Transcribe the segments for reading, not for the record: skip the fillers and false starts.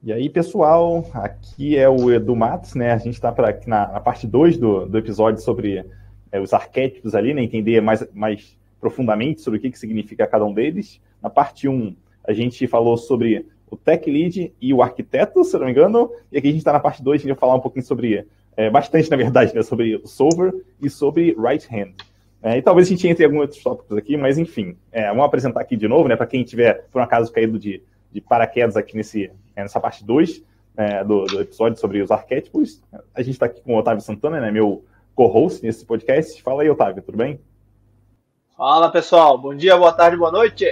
E aí, pessoal, aqui é o Edu Matos, né? A gente está na parte 2 do episódio sobre os arquétipos ali, né? Entender mais profundamente sobre o que significa cada um deles. Na parte 1, a gente falou sobre o Tech Lead e o Arquiteto, se eu não me engano. E aqui a gente está na parte 2, a gente vai falar um pouquinho sobre, bastante na verdade, né? Sobre o Solver e sobre Right Hand. E talvez a gente entre em alguns outros tópicos aqui, mas enfim, vamos apresentar aqui de novo, né? Para quem tiver, por um acaso, caído de paraquedas aqui nessa parte 2 do episódio sobre os arquétipos. A gente está aqui com o Otávio Santana, né, meu co-host nesse podcast. Fala aí, Otávio, tudo bem? Fala, pessoal. Bom dia, boa tarde, boa noite.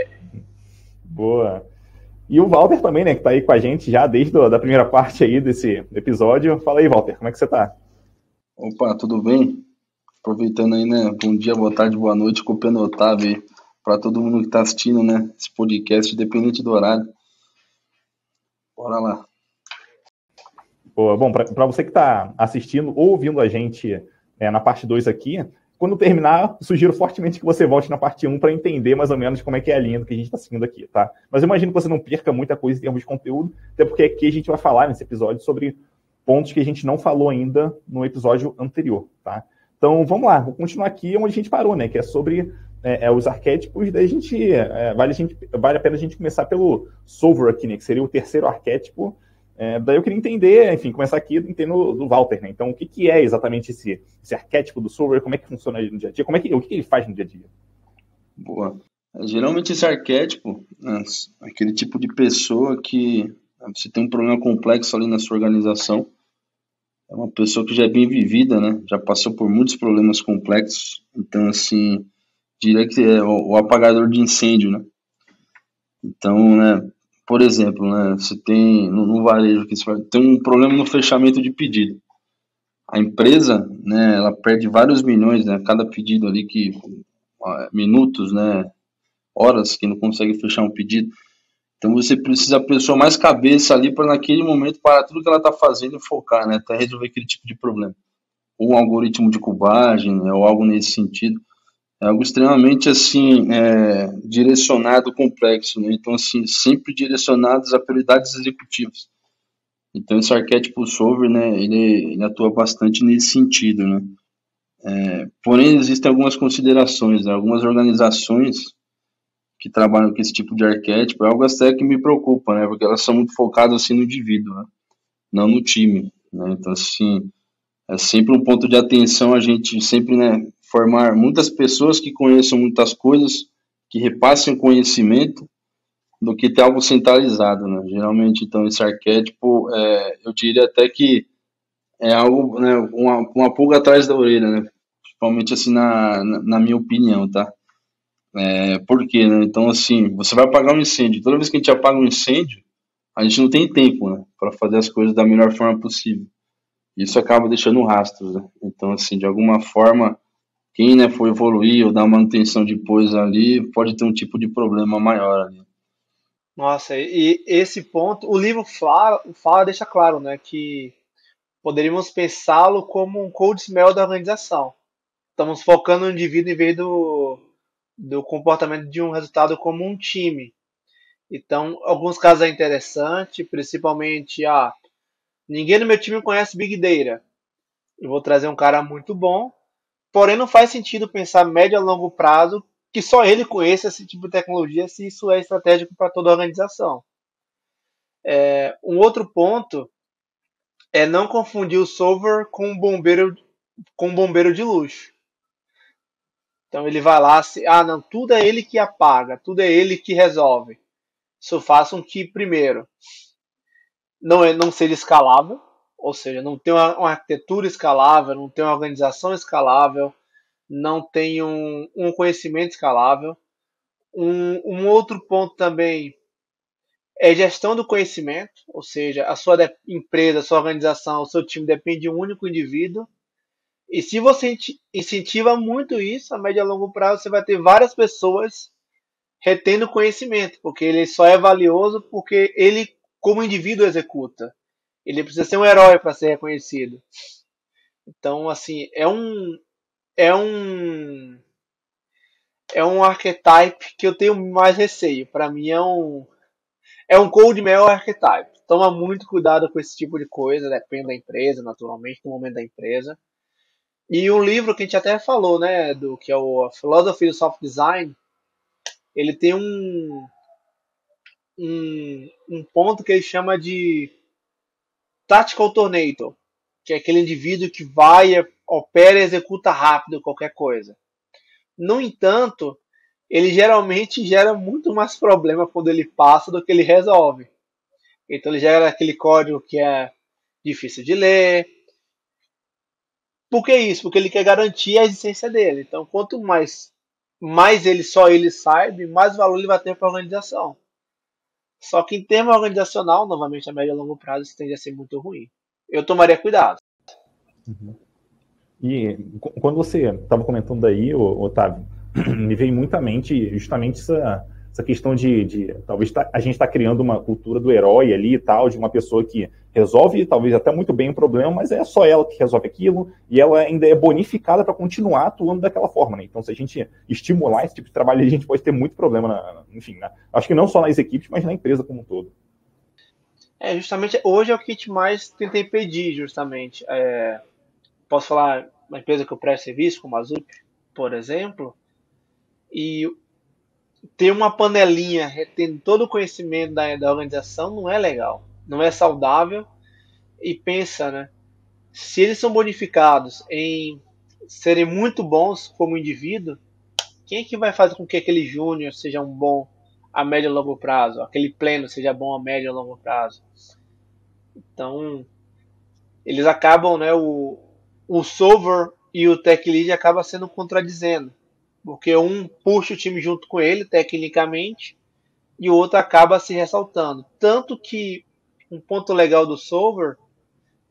Boa. E o Walter também, né, que está aí com a gente já desde a primeira parte aí desse episódio. Fala aí, Walter, como é que você está? Opa, tudo bem? Aproveitando aí, né, bom dia, boa tarde, boa noite, copiando o Otávio aí, para todo mundo que está assistindo, né, esse podcast, independente do horário. Bora lá. Boa. Bom, para você que está assistindo ou ouvindo a gente na parte 2 aqui, quando terminar, sugiro fortemente que você volte na parte 1 para entender mais ou menos como é que é a linha do que a gente está seguindo aqui, tá? Mas eu imagino que você não perca muita coisa em termos de conteúdo, até porque aqui a gente vai falar nesse episódio sobre pontos que a gente não falou ainda no episódio anterior, tá? Então, vamos lá, vou continuar aqui onde a gente parou, né? Que é sobre os arquétipos, daí vale a pena a gente começar pelo Solver aqui, né? Que seria o terceiro arquétipo. Daí eu queria entender, enfim, começar aqui entendendo do Walter, né? Então, o que é exatamente esse arquétipo do Solver? Como é que funciona no dia a dia? O que ele faz no dia a dia? Boa. Geralmente esse arquétipo, né, aquele tipo de pessoa que você tem um problema complexo ali na sua organização, é uma pessoa que já é bem vivida, né? Já passou por muitos problemas complexos. Então, assim, diria que é o apagador de incêndio, né? Então, né, por exemplo, né, você tem no varejo que você tem um problema no fechamento de pedido. A empresa, né, ela perde vários milhões, né, cada pedido ali minutos, né, horas que não consegue fechar um pedido. Então você precisa a pessoa mais cabeça ali para naquele momento parar tudo que ela está fazendo e focar, né, até resolver aquele tipo de problema. Ou um algoritmo de cubagem, né, ou algo nesse sentido. É algo extremamente assim direcionado, complexo, né? Então assim sempre direcionados a prioridades executivas. Então esse arquétipo solver, né, ele atua bastante nesse sentido, né? Porém existem algumas considerações, né? Algumas organizações que trabalham com esse tipo de arquétipo, é algo até que me preocupa, né? Porque elas são muito focadas assim no indivíduo, né? Não no time, né? Então assim é sempre um ponto de atenção a gente sempre, né, formar muitas pessoas que conheçam muitas coisas, que repassem o conhecimento, do que ter algo centralizado, né? Geralmente, então, esse arquétipo, eu diria até que é algo, né, uma pulga atrás da orelha, né? Principalmente assim na minha opinião, tá? Por quê, né? Então, assim, você vai apagar um incêndio. Toda vez que a gente apaga um incêndio, a gente não tem tempo, né, para fazer as coisas da melhor forma possível. Isso acaba deixando rastros, né? Então, assim, de alguma forma, quem, né, for evoluir ou dar manutenção depois ali, pode ter um tipo de problema maior ali. Nossa, e esse ponto, o livro deixa claro, né, que poderíamos pensá-lo como um cold smell da organização. Estamos focando no indivíduo em vez do comportamento de um resultado como um time. Então, alguns casos é interessante, principalmente, ninguém no meu time conhece Big Data. Eu vou trazer um cara muito bom, porém não faz sentido pensar médio a longo prazo que só ele conheça esse tipo de tecnologia se isso é estratégico para toda a organização. Um outro ponto é não confundir o solver com um bombeiro de luxo. Então ele vai lá, não, tudo é ele que apaga, tudo é ele que resolve. Isso faz com que, primeiro, não seja escalável, ou seja, não tem uma arquitetura escalável, não tem uma organização escalável, não tem um conhecimento escalável. Um outro ponto também é gestão do conhecimento, ou seja, a sua empresa, a sua organização, o seu time depende de um único indivíduo. E se você incentiva muito isso, a médio e a longo prazo, você vai ter várias pessoas retendo conhecimento, porque ele só é valioso porque ele, como indivíduo, executa. Ele precisa ser um herói para ser reconhecido. Então, assim, é um archetype que eu tenho mais receio. Para mim é um cold mail archetype. toma muito cuidado com esse tipo de coisa, depende da empresa, naturalmente, do momento da empresa. E um livro que a gente até falou, né, do que é o Philosophy of Soft Design, ele tem um ponto que ele chama de Tactical Tornator, que é aquele indivíduo que vai, opera e executa rápido qualquer coisa. No entanto, ele geralmente gera muito mais problema quando ele passa do que ele resolve. Então ele gera aquele código que é difícil de ler. Por que isso? Porque ele quer garantir a existência dele. Então, quanto mais ele sabe, mais valor ele vai ter para a organização. Só que em termos organizacional, novamente, a médio e longo prazo, isso tende a ser muito ruim. Eu tomaria cuidado. Uhum. E quando você estava comentando aí, Otávio, me veio muito à mente justamente essa questão de talvez a gente está criando uma cultura do herói ali e tal, de uma pessoa que resolve talvez até muito bem o problema, mas é só ela que resolve aquilo e ela ainda é bonificada para continuar atuando daquela forma, né? Então, se a gente estimular esse tipo de trabalho, a gente pode ter muito problema, enfim, acho que não só nas equipes, mas na empresa como um todo. Justamente hoje é o que a gente mais tenta impedir, justamente. Posso falar uma empresa que eu presto serviço, como a Zup, por exemplo, e ter uma panelinha retendo todo o conhecimento da organização não é legal, não é saudável. E pensa, né? Se eles são bonificados em serem muito bons como indivíduo, quem é que vai fazer com que aquele júnior seja um bom a médio e longo prazo, aquele pleno seja bom a médio e longo prazo? Então, eles acabam, né? O solver e o tech lead acabam sendo contradizendo, porque um puxa o time junto com ele tecnicamente e o outro acaba se ressaltando. Tanto que um ponto legal do solver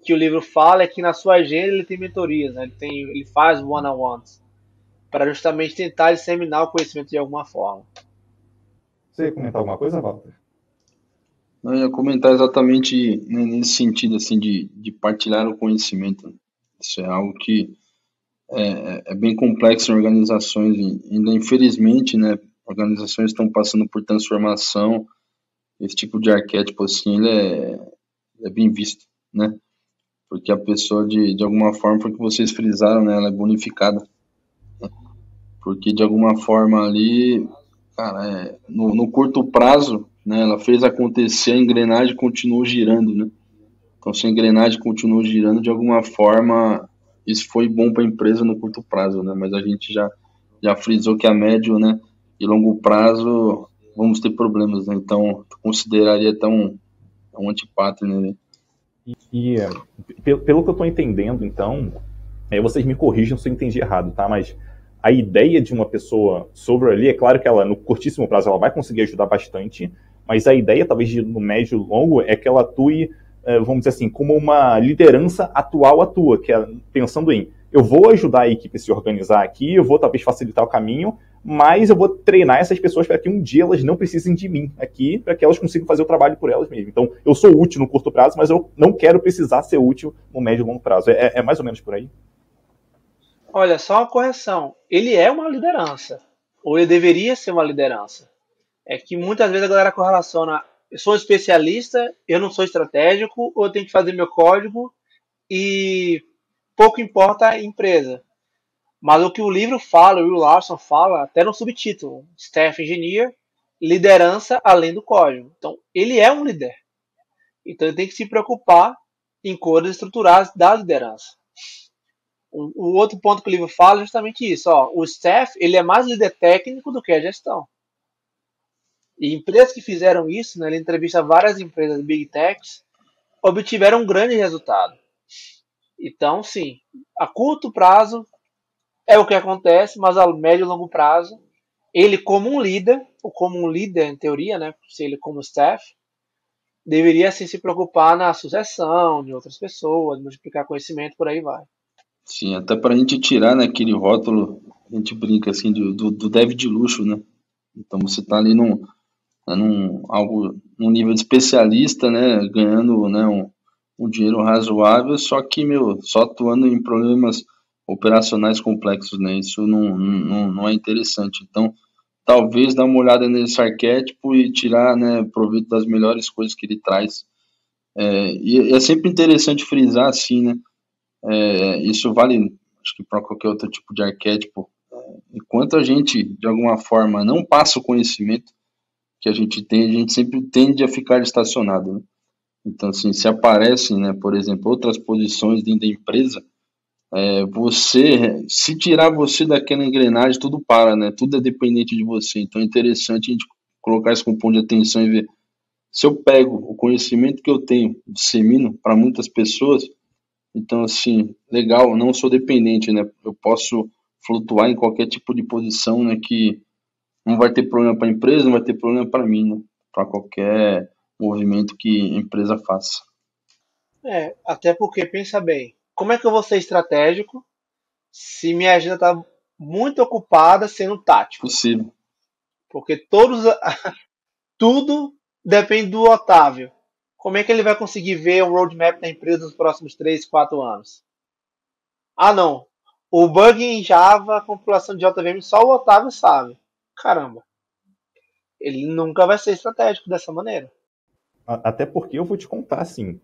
que o livro fala é que na sua agenda ele tem mentorias, né? Ele faz one-on-ones para justamente tentar disseminar o conhecimento de alguma forma. Você ia comentar alguma coisa, Walter? Eu ia comentar exatamente nesse sentido assim de partilhar o conhecimento. Isso é algo que é bem complexo em organizações, ainda infelizmente, né? Organizações estão passando por transformação. Esse tipo de arquétipo assim, ele é bem visto, né? Porque a pessoa de alguma forma, porque vocês frisaram, né? Ela é bonificada, né? Porque de alguma forma ali, cara, no curto prazo, né? Ela fez acontecer, a engrenagem continuou girando, né? Então, se a engrenagem continuou girando, de alguma forma, isso foi bom para a empresa no curto prazo, né? Mas a gente já frisou que a médio, né, e longo prazo vamos ter problemas, né? Então, eu consideraria até um anti-pattern, né? E pelo que eu estou entendendo, então, vocês me corrijam se eu entendi errado, tá? Mas a ideia de uma pessoa solver ali, é claro que ela, no curtíssimo prazo, ela vai conseguir ajudar bastante, mas a ideia, talvez, no médio e longo, é que ela atue, vamos dizer assim, como uma liderança atual atua, que é pensando em, eu vou ajudar a equipe a se organizar aqui, eu vou talvez facilitar o caminho, mas eu vou treinar essas pessoas para que um dia elas não precisem de mim aqui, para que elas consigam fazer o trabalho por elas mesmas. Então, eu sou útil no curto prazo, mas eu não quero precisar ser útil no médio e longo prazo. É mais ou menos por aí? Olha, só uma correção. Ele é uma liderança, ou ele deveria ser uma liderança. É que muitas vezes a galera correlaciona, eu sou um especialista, eu não sou estratégico, ou eu tenho que fazer meu código e pouco importa a empresa. Mas o que o livro fala, o Will Larson fala, até no subtítulo, Staff Engineer, liderança além do código. Então, ele é um líder. Então, ele tem que se preocupar em coisas estruturadas da liderança. O outro ponto que o livro fala é justamente isso. O staff ele é mais líder técnico do que a gestão. E empresas que fizeram isso, né, ele entrevista várias empresas Big Techs, obtiveram um grande resultado. Então, sim, a curto prazo é o que acontece, mas a médio e longo prazo, ele como um líder, ou como um líder em teoria, né, se ele como staff, deveria assim, se preocupar na sucessão de outras pessoas, multiplicar conhecimento, por aí vai. Sim, até para a gente tirar, né, aquele rótulo, a gente brinca assim do dev de luxo, né? Então você está ali num nível de especialista, né, ganhando, né, um dinheiro razoável, só que, só atuando em problemas operacionais complexos, né? Isso não é interessante. Então, talvez dar uma olhada nesse arquétipo e tirar, né, proveito das melhores coisas que ele traz E é sempre interessante frisar assim, né? Isso vale, acho que para qualquer outro tipo de arquétipo. Enquanto a gente, de alguma forma, não passa o conhecimento que a gente sempre tende a ficar estacionado, né? Então, assim, se aparecem, né, por exemplo, outras posições dentro da empresa, se tirar você daquela engrenagem, tudo para, né? Tudo é dependente de você. Então é interessante a gente colocar isso como ponto de atenção e ver. Se eu pego o conhecimento que eu tenho, dissemino para muitas pessoas, então, assim, legal, eu não sou dependente, né? Eu posso flutuar em qualquer tipo de posição, né? Que não vai ter problema para a empresa, não vai ter problema para mim, né? Para qualquer movimento que a empresa faça. Até porque, pensa bem, como é que eu vou ser estratégico se minha agenda está muito ocupada sendo tático? Possível. Porque tudo depende do Otávio. Como é que ele vai conseguir ver o roadmap da empresa nos próximos 3, 4 anos? Ah, não. O bug em Java, a compilação de JVM, só o Otávio sabe. Caramba. Ele nunca vai ser estratégico dessa maneira. Até porque eu vou te contar, assim,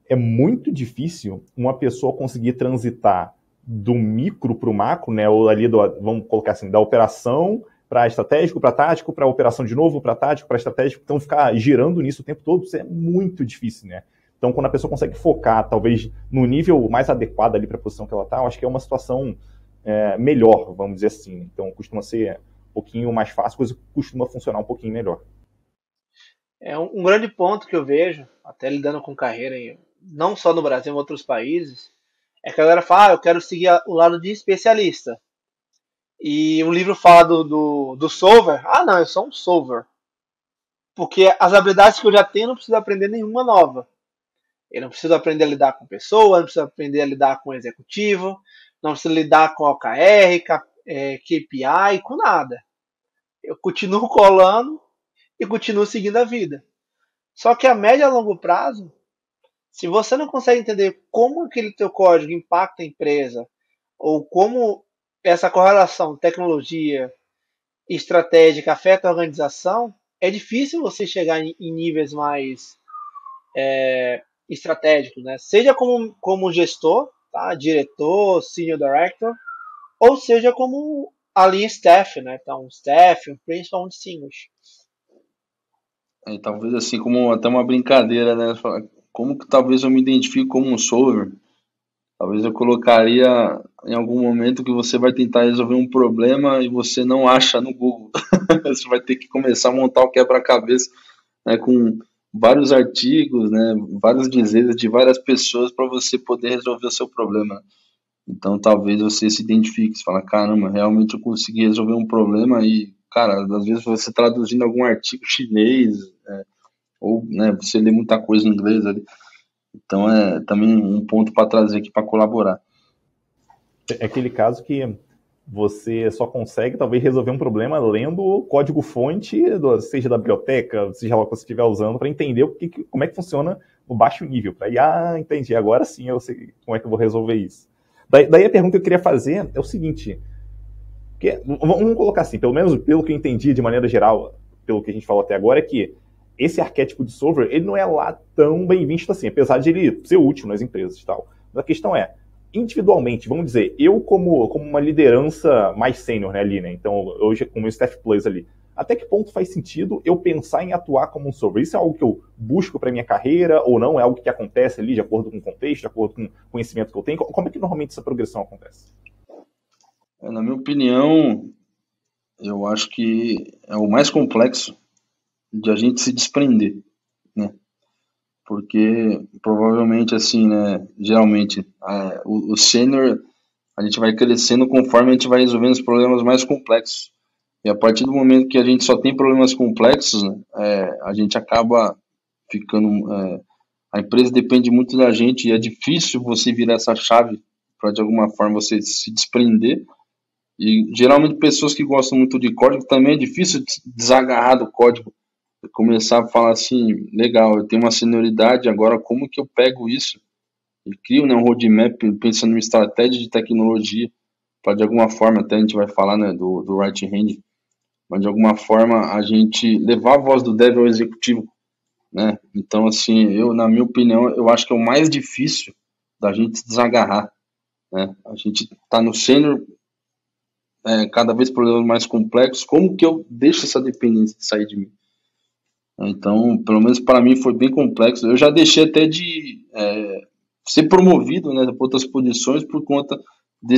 é muito difícil uma pessoa conseguir transitar do micro para o macro, né, ou ali, vamos colocar assim, da operação para estratégico, para tático, para operação de novo, para tático, para estratégico. Então, ficar girando nisso o tempo todo, isso é muito difícil, né? Então, quando a pessoa consegue focar, talvez, no nível mais adequado ali para a posição que ela está, eu acho que é uma situação melhor, vamos dizer assim. Então, costuma ser um pouquinho mais fácil, coisa costuma funcionar um pouquinho melhor. É um grande ponto que eu vejo, até lidando com carreira, não só no Brasil, em outros países, é que a galera fala, eu quero seguir o lado de especialista. E um livro fala do solver. Ah, não, eu sou um solver. Porque as habilidades que eu já tenho, eu não preciso aprender nenhuma nova. Eu não preciso aprender a lidar com pessoas, não preciso aprender a lidar com executivo, não preciso lidar com OKR, KPI, com nada. Eu continuo colando e continuo seguindo a vida. Só que a médio e a longo prazo, se você não consegue entender como aquele teu código impacta a empresa, ou como essa correlação tecnologia estratégica afeta a organização, é difícil você chegar em níveis mais estratégicos, né? Seja como gestor, tá? Diretor, senior director, ou seja como ali staff, né? Então, staff, um principal, um distinguish. Talvez assim como até uma brincadeira, né? Como que talvez eu me identifique como um solver? Talvez eu colocaria em algum momento que você vai tentar resolver um problema e você não acha no Google. Você vai ter que começar a montar o quebra-cabeça, né, com vários artigos, né, vários dizeres de várias pessoas para você poder resolver o seu problema. Então talvez você se identifique, você fala, caramba, realmente eu consegui resolver um problema e, cara, às vezes você traduzindo algum artigo chinês, ou, né, você lê muita coisa em inglês ali. Então é também um ponto para trazer aqui para colaborar. É aquele caso que você só consegue, talvez, resolver um problema lendo o código-fonte, seja da biblioteca, seja lá o que você estiver usando, para entender como é que funciona o baixo nível. Para entendi, agora sim eu sei como é que eu vou resolver isso. Daí a pergunta que eu queria fazer é o seguinte, vamos colocar assim, pelo menos pelo que eu entendi de maneira geral, pelo que a gente falou até agora, é que esse arquétipo de solver, ele não é lá tão bem visto assim, apesar de ele ser útil nas empresas e tal. Mas a questão é, individualmente, vamos dizer, eu como uma liderança mais sênior, né, ali, né, então hoje como Staff Plus ali, até que ponto faz sentido eu pensar em atuar como um solver? Isso é algo que eu busco para minha carreira ou não? É algo que acontece ali de acordo com o contexto, de acordo com o conhecimento que eu tenho? Como é que normalmente essa progressão acontece? Na minha opinião, eu acho que é o mais complexo de a gente se desprender, né? Porque provavelmente assim, né? Geralmente o sênior a gente vai crescendo conforme a gente vai resolvendo os problemas mais complexos. E a partir do momento que a gente só tem problemas complexos, né, a gente acaba ficando. A empresa depende muito da gente e é difícil você virar essa chave para de alguma forma você se desprender. E geralmente pessoas que gostam muito de código também é difícil desagarrar do código. Começar a falar assim, legal, eu tenho uma senioridade, agora como que eu pego isso? E crio, né, um roadmap pensando em estratégia de tecnologia para de alguma forma, até a gente vai falar, né, do right hand, mas de alguma forma a gente levar a voz do dev ao executivo, né? Então, assim, na minha opinião, eu acho que é o mais difícil da gente se desagarrar, né? A gente tá no sênior, cada vez problemas mais complexos, como que eu deixo essa dependência de sair de mim? Então, pelo menos para mim foi bem complexo. Eu já deixei até de ser promovido, né, para outras posições por conta de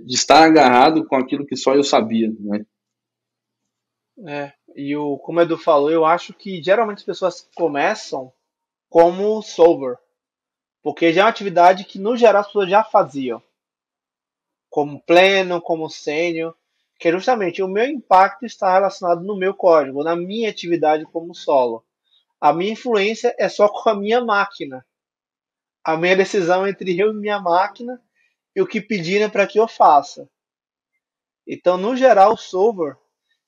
estar agarrado com aquilo que só eu sabia, né? Como o Edu falou, eu acho que geralmente as pessoas começam como solver, porque já é uma atividade que no geral as pessoas já faziam, como pleno, como sênior, que é justamente o meu impacto está relacionado no meu código, na minha atividade como solo. A minha influência é só com a minha máquina. A minha decisão entre eu e minha máquina e o que pedirem para que eu faça. Então, no geral, o solver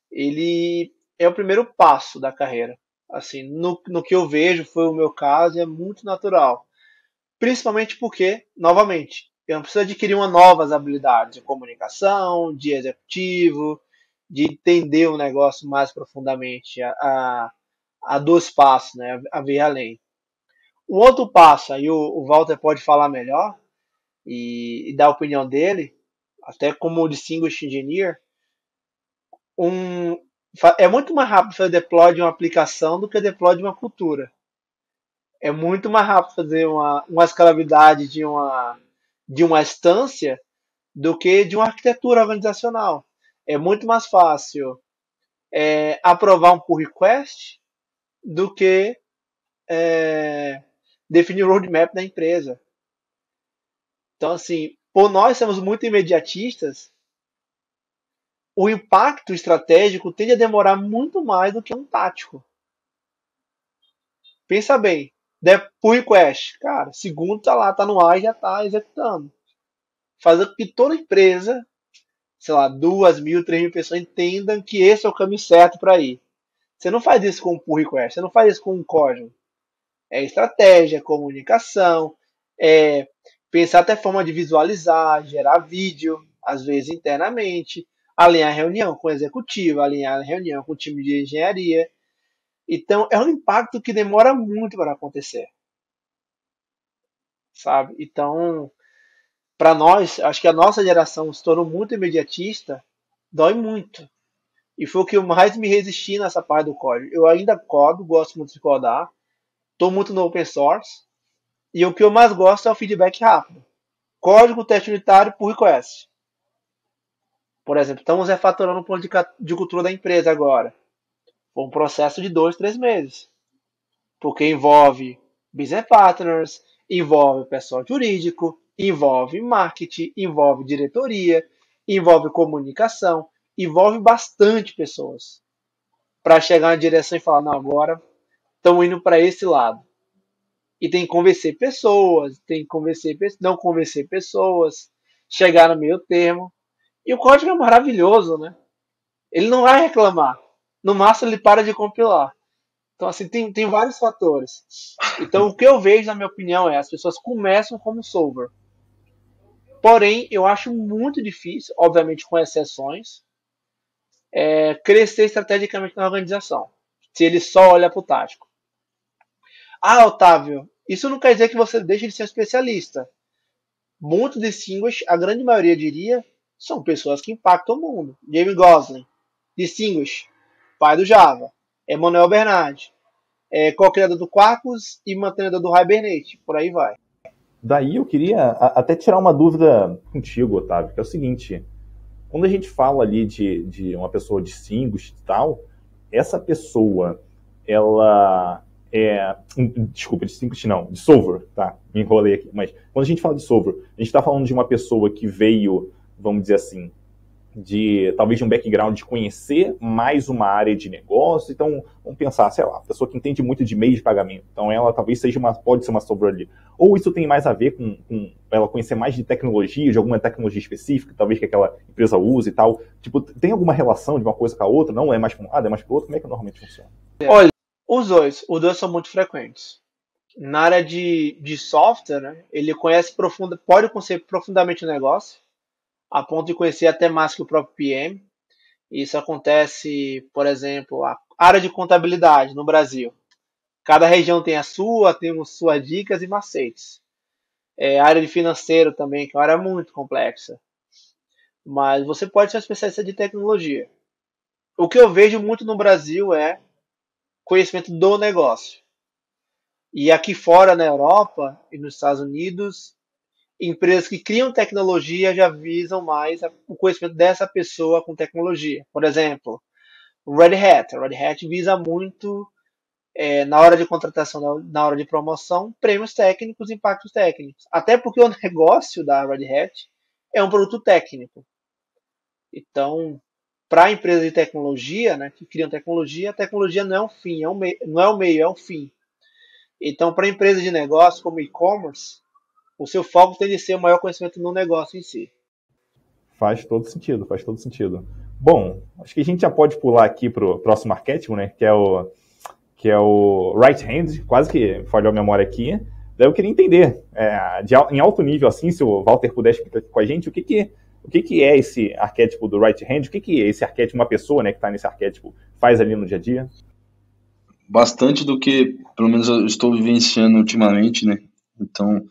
ele é o primeiro passo da carreira. Assim, no que eu vejo, foi o meu caso, e é muito natural. Principalmente porque, novamente, eu não preciso adquirir uma novas habilidades de comunicação, de executivo, de entender o negócio mais profundamente, a dois passos, né, a ver além. O outro passo, aí o Walter pode falar melhor e dar a opinião dele, até como Distinguished Engineer, um, é muito mais rápido fazer deploy de uma aplicação do que deploy de uma cultura. É muito mais rápido fazer uma escalabilidade de uma instância do que de uma arquitetura organizacional. É muito mais fácil aprovar um pull request do que definir o roadmap da empresa. Então, assim, por nós sermos muito imediatistas, o impacto estratégico tende a demorar muito mais do que um tático. Pensa bem, pull request, cara, segundo tá lá, tá no ar e já tá executando. Fazer com que toda empresa, sei lá, 2.000, 3.000 pessoas entendam que esse é o caminho certo para ir. Você não faz isso com um pull request, você não faz isso com um código. É estratégia, comunicação, pensar até forma de visualizar, gerar vídeo, às vezes internamente, alinhar reunião com o executivo, alinhar reunião com o time de engenharia. Então, é um impacto que demora muito para acontecer, sabe? Então, para nós, acho que a nossa geração se tornou muito imediatista, dói muito. E foi o que eu mais me resisti nessa parte do código. Eu ainda codo, gosto muito de codar, estou muito no open source, e o que eu mais gosto é o feedback rápido. Código, teste unitário, pull request. Por exemplo, estamos refatorando o plano de cultura da empresa agora. Foi um processo de 2, 3 meses. Porque envolve business partners, envolve pessoal jurídico, envolve marketing, envolve diretoria, envolve comunicação, envolve bastante pessoas. Para chegar na direção e falar, não, agora estamos indo para esse lado. E tem que convencer pessoas, tem que não convencer pessoas, chegar no meio termo. E o código é maravilhoso, né? Ele não vai reclamar. No máximo ele para de compilar. Então, assim, tem vários fatores. Então, o que eu vejo, na minha opinião, as pessoas começam como solver. Porém, eu acho muito difícil, obviamente com exceções, crescer estrategicamente na organização. Se ele só olha para o tático. Ah, Otávio, isso não quer dizer que você deixe de ser um especialista. Muito distinguished, a grande maioria diria, são pessoas que impactam o mundo. Jamie Gosling, distinguished, pai do Java. Emmanuel Bernard, co-criador do Quarkus e mantenedor do Hibernate. Por aí vai. Daí eu queria até tirar uma dúvida contigo, Otávio, que é o seguinte: quando a gente fala ali de uma pessoa distinguished e tal, essa pessoa, ela desculpa, distinguished não, de solver, tá? Me enrolei aqui. Mas quando a gente fala de solver, a gente está falando de uma pessoa que veio, vamos dizer assim, talvez de um background de conhecer mais uma área de negócio. Então, vamos pensar, sei lá, pessoa que entende muito de meio de pagamento. Então, ela talvez pode ser uma solver ali. Ou isso tem mais a ver com ela conhecer mais de tecnologia, de alguma tecnologia específica, talvez que aquela empresa use e tal. Tipo, tem alguma relação de uma coisa com a outra? Não é mais para um lado, é mais para o outro? Como é que normalmente funciona? Olha, os dois são muito frequentes. Na área de software, né, ele pode conhecer profundamente o negócio, a ponto de conhecer até mais que o próprio PM. Isso acontece, por exemplo, a área de contabilidade no Brasil. Cada região tem a sua, temos suas dicas e macetes. A área de financeiro também, que é uma área muito complexa. Mas você pode ser um especialista de tecnologia. O que eu vejo muito no Brasil é conhecimento do negócio. E aqui fora, na Europa e nos Estados Unidos, empresas que criam tecnologia já visam mais o conhecimento dessa pessoa com tecnologia. Por exemplo, o Red Hat. A Red Hat visa muito, na hora de contratação, na hora de promoção, prêmios técnicos, impactos técnicos. Até porque o negócio da Red Hat é um produto técnico. Então, para a empresa de tecnologia, né, que criam tecnologia, a tecnologia não é um fim, não é o meio, é um fim. Então, para a empresa de negócio, como e-commerce, o seu foco tem de ser o maior conhecimento no negócio em si. Faz todo sentido, faz todo sentido. Bom, acho que a gente já pode pular aqui para o próximo arquétipo, né, que é o right hand, quase que falhou a memória aqui. Daí eu queria entender, em alto nível, assim, se o Walter puder explicar com a gente, o que é esse arquétipo do right hand, o que é esse arquétipo, uma pessoa, né, que está nesse arquétipo, faz ali no dia a dia? Bastante do que, pelo menos, eu estou vivenciando ultimamente, né? Então,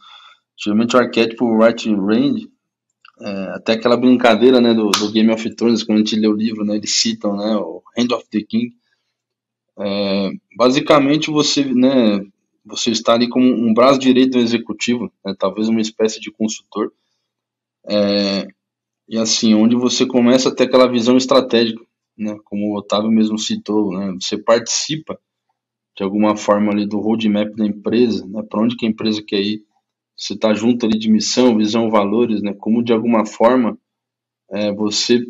geralmente o arquétipo right hand, até aquela brincadeira, né, do Game of Thrones, quando a gente lê o livro, né, eles citam, né, o Hand of the King. Basicamente, você está ali como um braço direito do executivo, né, talvez uma espécie de consultor, e assim, onde você começa a ter aquela visão estratégica, né, como o Otávio mesmo citou, né, você participa de alguma forma ali do roadmap da empresa, né, para onde que a empresa quer ir, você está junto ali de missão, visão, valores, né, como de alguma forma você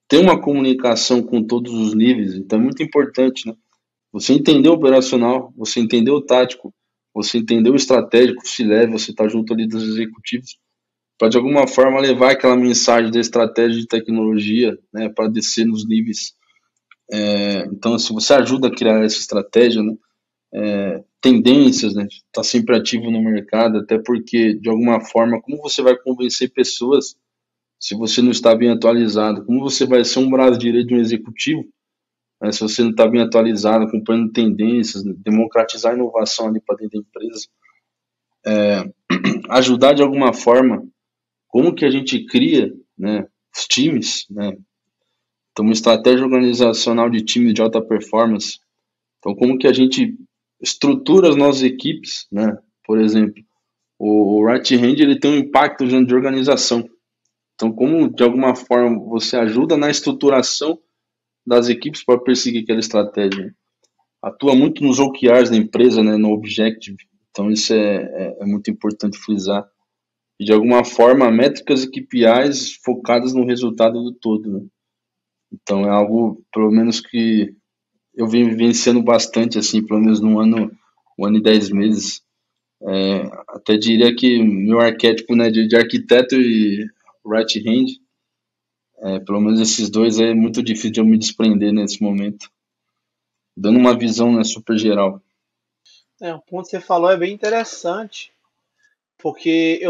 ter uma comunicação com todos os níveis, então é muito importante, né, você entender o operacional, você entender o tático, você entender o estratégico, se leve, você está junto ali dos executivos, para de alguma forma levar aquela mensagem da estratégia de tecnologia, né, para descer nos níveis. Então, se você ajuda a criar essa estratégia, né, tendências, né, tá sempre ativo no mercado, até porque de alguma forma, como você vai convencer pessoas se você não está bem atualizado? Como você vai ser um braço direito de um executivo, né, se você não está bem atualizado, acompanhando tendências, né, democratizar a inovação ali para dentro da empresa, ajudar de alguma forma, como que a gente cria, né, os times, né? Então, uma estratégia organizacional de time de alta performance. Então, como que a gente estrutura as nossas equipes, né? Por exemplo, o right hand ele tem um impacto de organização. Então, como de alguma forma você ajuda na estruturação das equipes para perseguir aquela estratégia? Atua muito nos OKRs da empresa, né? No Objective. Então, isso é muito importante frisar. E de alguma forma, métricas e KPIs focadas no resultado do todo, né? Então, é algo, pelo menos, que eu venho vivenciando bastante, assim, pelo menos um ano e 10 meses. Até diria que meu arquétipo, né, de arquiteto e right hand, pelo menos esses dois é muito difícil de eu me desprender nesse momento. Dando uma visão, né, super geral. O ponto que você falou é bem interessante, porque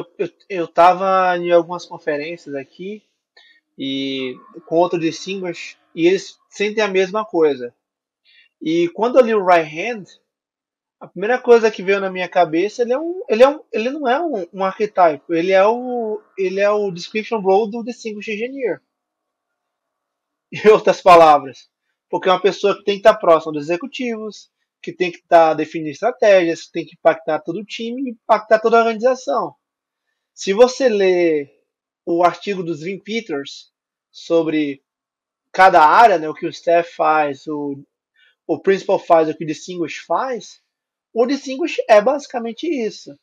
eu tava em algumas conferências aqui e com outros distinguished e eles sentem a mesma coisa. E quando eu li o Right Hand, a primeira coisa que veio na minha cabeça, ele não é um arquétipo, ele é o description role do Distinguished Engineer. Em outras palavras, porque é uma pessoa que tem que estar próxima dos executivos, que tem que estar definindo estratégias, que tem que impactar todo o time e impactar toda a organização. Se você ler o artigo dos Vin Peters sobre cada área, né, o que o staff faz, o principal faz, o que o Distinguished faz, o Distinguished é basicamente isso.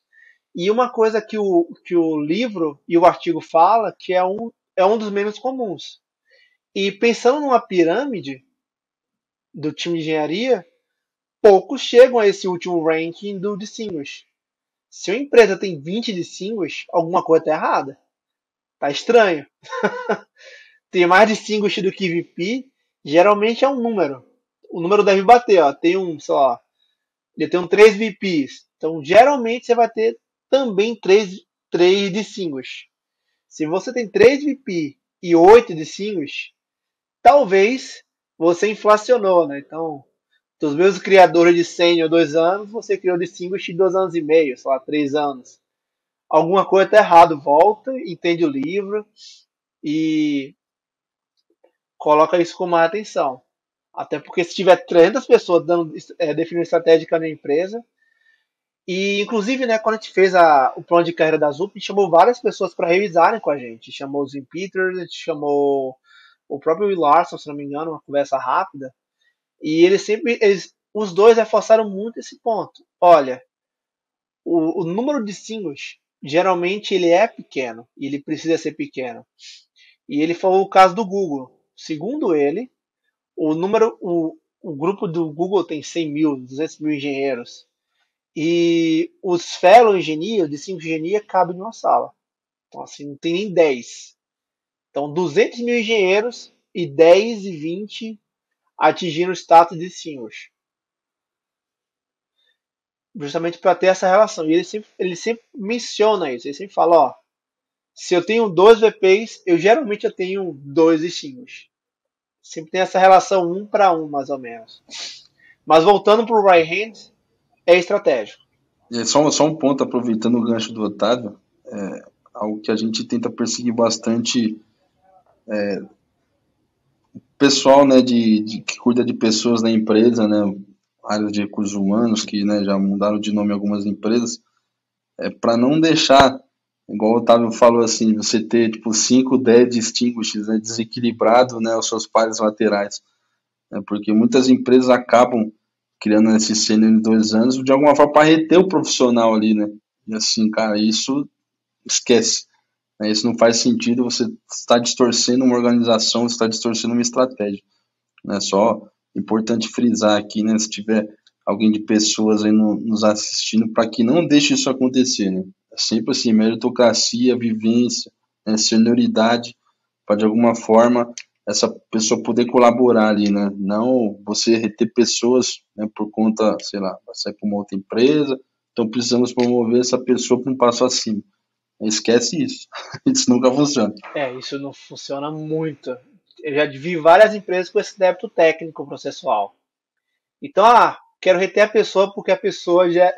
E uma coisa que o livro e o artigo fala, que é um dos menos comuns. E pensando numa pirâmide do time de engenharia, poucos chegam a esse último ranking do Distinguished. Se uma empresa tem 20 Distinguished, alguma coisa está errada. Tá estranho. Tem mais Distinguished do que VP, geralmente é um número. O número deve bater, ó. Tem ele tem 3 VPs. Então, geralmente, você vai ter também 3 Distinguished. Se você tem 3 VP e 8 Distinguished, talvez você inflacionou, né? Então, Dos meus criadores de sênior 2 anos, você criou distinguished 2 anos e meio, sei lá, 3 anos. Alguma coisa está errado, volta, entende o livro e coloca isso como atenção. Até porque se tiver 300 pessoas definindo estratégica na empresa, e inclusive, né, quando a gente fez o plano de carreira da ZUP, a gente chamou várias pessoas para revisarem com a gente. Chamou o Zim Peters, a gente chamou o próprio Will Larson, se não me engano, uma conversa rápida. E os dois reforçaram muito esse ponto. Olha, o número de singles, geralmente ele é pequeno, e ele precisa ser pequeno. E ele falou o caso do Google. Segundo ele, o grupo do Google tem 100 mil, 200 mil engenheiros. E os fellow engenheiros de 5 engenharia cabem numa sala. Então, assim, não tem nem 10. Então, 200 mil engenheiros e 10 e 20 atingiram o status de seniors. Justamente para ter essa relação. E ele sempre menciona isso. Ele sempre fala, ó, se eu tenho 2 VPs, geralmente eu tenho 2 seniors. Sempre tem essa relação 1 para 1, mais ou menos. Mas voltando para o right hand, é estratégico. Só um ponto, aproveitando o gancho do Otávio, algo que a gente tenta perseguir bastante, o pessoal, né, que cuida de pessoas na empresa, né, áreas de recursos humanos, que, né, já mudaram de nome algumas empresas, para não deixar, igual o Otávio falou assim, você ter tipo 5, 10 distinguishes, né, desequilibrado, né, os seus pares laterais, né, porque muitas empresas acabam criando esse sênior de 2 anos, de alguma forma para reter o profissional ali, né? E assim, cara, isso esquece. Né? Isso não faz sentido, você está distorcendo uma organização, você está distorcendo uma estratégia. Né? Só importante frisar aqui, né? Se tiver alguém de pessoas aí nos assistindo, para que não deixe isso acontecer, né? É sempre assim, meritocracia, vivência, né? Senioridade, para de alguma forma essa pessoa poder colaborar ali, né? Não você reter pessoas, né, por conta, sei lá, vai sair para uma outra empresa, então precisamos promover essa pessoa para um passo acima. Esquece isso. Isso nunca funciona. Isso não funciona muito. Eu já vi várias empresas com esse débito técnico processual. Então, quero reter a pessoa porque a pessoa já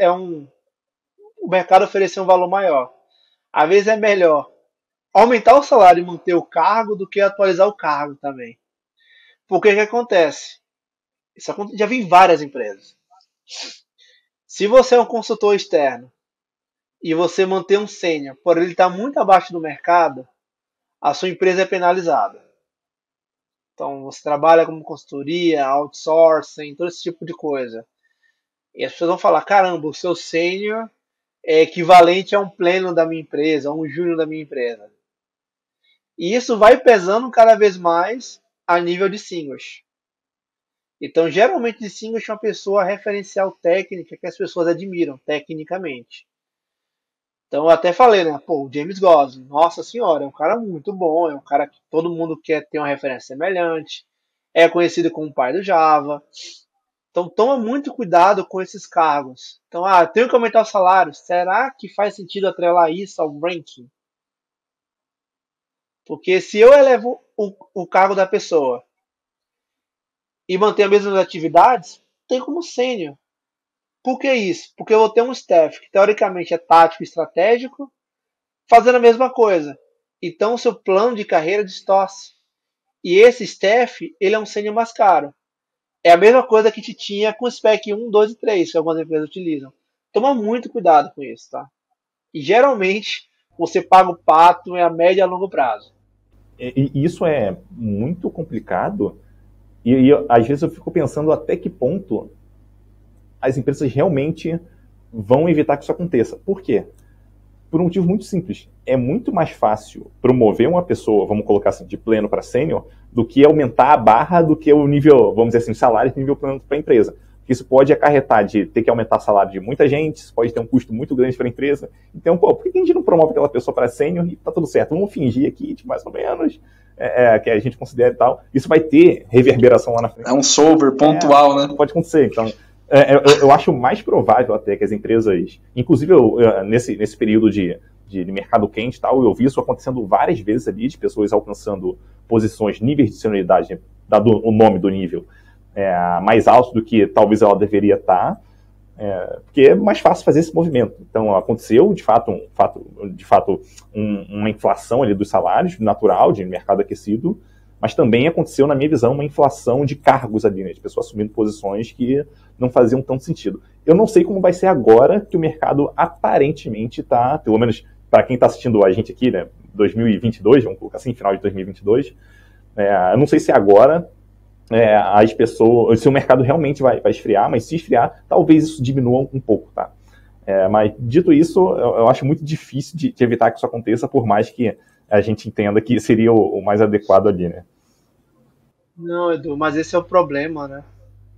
o mercado ofereceu um valor maior. Às vezes é melhor aumentar o salário e manter o cargo do que atualizar o cargo também. Porque o que acontece? Já vi em várias empresas. Se você é um consultor externo e você mantém um sênior, por ele estar muito abaixo do mercado, a sua empresa é penalizada. Então, você trabalha como consultoria, outsourcing, todo esse tipo de coisa. E as pessoas vão falar, caramba, o seu sênior é equivalente a um pleno da minha empresa, a um júnior da minha empresa. E isso vai pesando cada vez mais a nível de singles. Então, geralmente, de singles é uma pessoa referencial técnica que as pessoas admiram, tecnicamente. Então, eu até falei, né? Pô, o James Gosling, nossa senhora, é um cara muito bom, é um cara que todo mundo quer ter uma referência semelhante, é conhecido como o pai do Java. Então, toma muito cuidado com esses cargos. Então, tenho que aumentar o salário. Será que faz sentido atrelar isso ao ranking? Porque se eu elevo o cargo da pessoa e mantenho as mesmas atividades, tem como sênior. Por que isso? Porque eu vou ter um staff que teoricamente é tático e estratégico, fazendo a mesma coisa. Então o seu plano de carreira distorce. E esse staff, ele é um sênior mais caro. É a mesma coisa que te tinha com o spec 1, 2 e 3, que algumas empresas utilizam. Toma muito cuidado com isso, tá? E geralmente você paga o pato a médio e a longo prazo. E isso é muito complicado e às vezes eu fico pensando até que ponto as empresas realmente vão evitar que isso aconteça. Por quê? Por um motivo muito simples. É muito mais fácil promover uma pessoa, vamos colocar assim, de pleno para sênior, do que aumentar a barra do que o nível, vamos dizer assim, salário de nível pleno para a empresa. Isso pode acarretar de ter que aumentar o salário de muita gente, isso pode ter um custo muito grande para a empresa. Então, por que a gente não promove aquela pessoa para sênior e tá tudo certo? Vamos fingir aqui, tipo, mais ou menos, que a gente considera e tal. Isso vai ter reverberação lá na frente. É um solver pontual, né? Pode acontecer. Então, eu acho mais provável até que as empresas, inclusive nesse período de mercado quente e tal, eu vi isso acontecendo várias vezes ali, de pessoas alcançando posições, níveis de senioridade, dado o nome do nível, mais altos do que talvez ela deveria estar, porque é mais fácil fazer esse movimento. Então, aconteceu, de fato, uma inflação ali dos salários, natural, de mercado aquecido, mas também aconteceu, na minha visão, uma inflação de cargos ali, né, de pessoas assumindo posições que não faziam tanto sentido. Eu não sei como vai ser agora que o mercado aparentemente está, pelo menos para quem está assistindo a gente aqui, né, 2022, vamos colocar assim, final de 2022, eu não sei se agora as pessoas, se o mercado realmente vai esfriar, mas se esfriar, talvez isso diminua um pouco, tá? Mas dito isso, eu acho muito difícil de evitar que isso aconteça, por mais que a gente entenda que seria o mais adequado ali, né? Não, Edu, mas esse é o problema, né?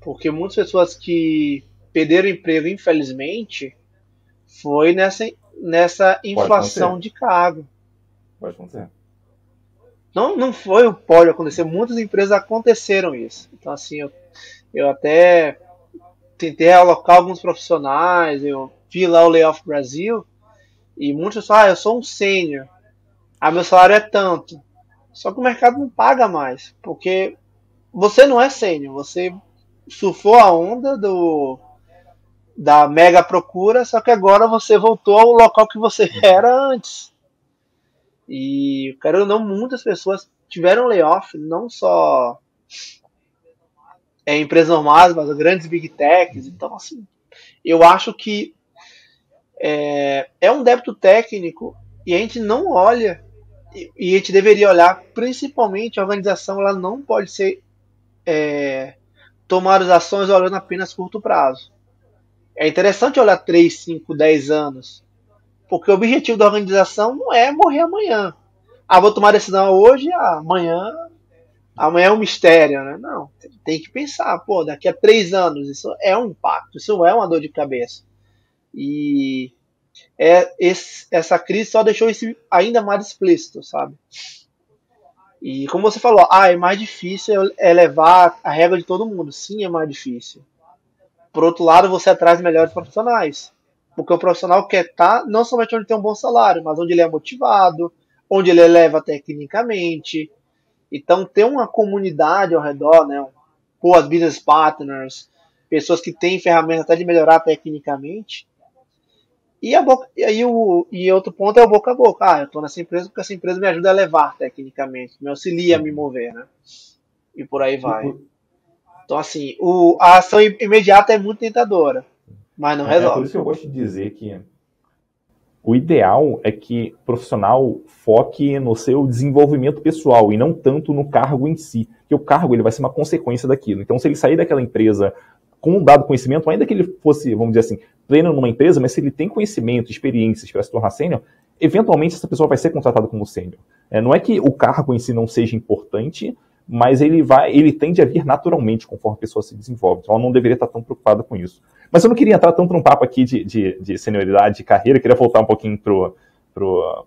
Porque muitas pessoas que perderam o emprego, infelizmente, foi nessa inflação de cargo. Pode acontecer. Não foi, pode acontecer. Muitas empresas aconteceram isso. Então, assim, eu até tentei alocar alguns profissionais, eu vi lá o Layoff Brasil, e muitos falam, eu sou um sênior, meu salário é tanto. Só que o mercado não paga mais, porque você não é sênior, você surfou a onda da mega procura, só que agora você voltou ao local que você era antes. E, quero ou não, muitas pessoas tiveram layoff, não só empresas normais, mas grandes big techs. Então, assim, eu acho que é um débito técnico e a gente não olha, e a gente deveria olhar, principalmente a organização, ela não pode ser tomar as ações olhando apenas curto prazo. É interessante olhar 3, 5, 10 anos, porque o objetivo da organização não é morrer amanhã. Vou tomar decisão hoje, amanhã é um mistério, né? Não, tem que pensar, daqui a 3 anos, isso é um impacto, isso é uma dor de cabeça. E essa crise só deixou isso ainda mais explícito, sabe? E como você falou, é mais difícil elevar a régua de todo mundo. Sim, é mais difícil. Por outro lado, você traz melhores profissionais. Porque o profissional quer estar não somente onde tem um bom salário, mas onde ele é motivado, onde ele eleva tecnicamente. Então, ter uma comunidade ao redor, né, boas business partners, pessoas que têm ferramentas até de melhorar tecnicamente. E outro ponto é o boca a boca. Eu estou nessa empresa porque essa empresa me ajuda a elevar tecnicamente, me auxilia a me mover, né? E por aí vai. Então, assim, a ação imediata é muito tentadora, mas não resolve. Por isso que eu gosto de dizer que o ideal é que o profissional foque no seu desenvolvimento pessoal e não tanto no cargo em si. Porque o cargo ele vai ser uma consequência daquilo. Então, se ele sair daquela empresa com um dado conhecimento, ainda que ele fosse, vamos dizer assim, pleno numa empresa, mas se ele tem conhecimento, experiências para se tornar sênior, eventualmente essa pessoa vai ser contratada como sênior. Não é que o cargo em si não seja importante, mas ele tende a vir naturalmente conforme a pessoa se desenvolve. Então ela não deveria estar tão preocupada com isso. Mas eu não queria entrar tanto num papo aqui de senioridade, de carreira, eu queria voltar um pouquinho pro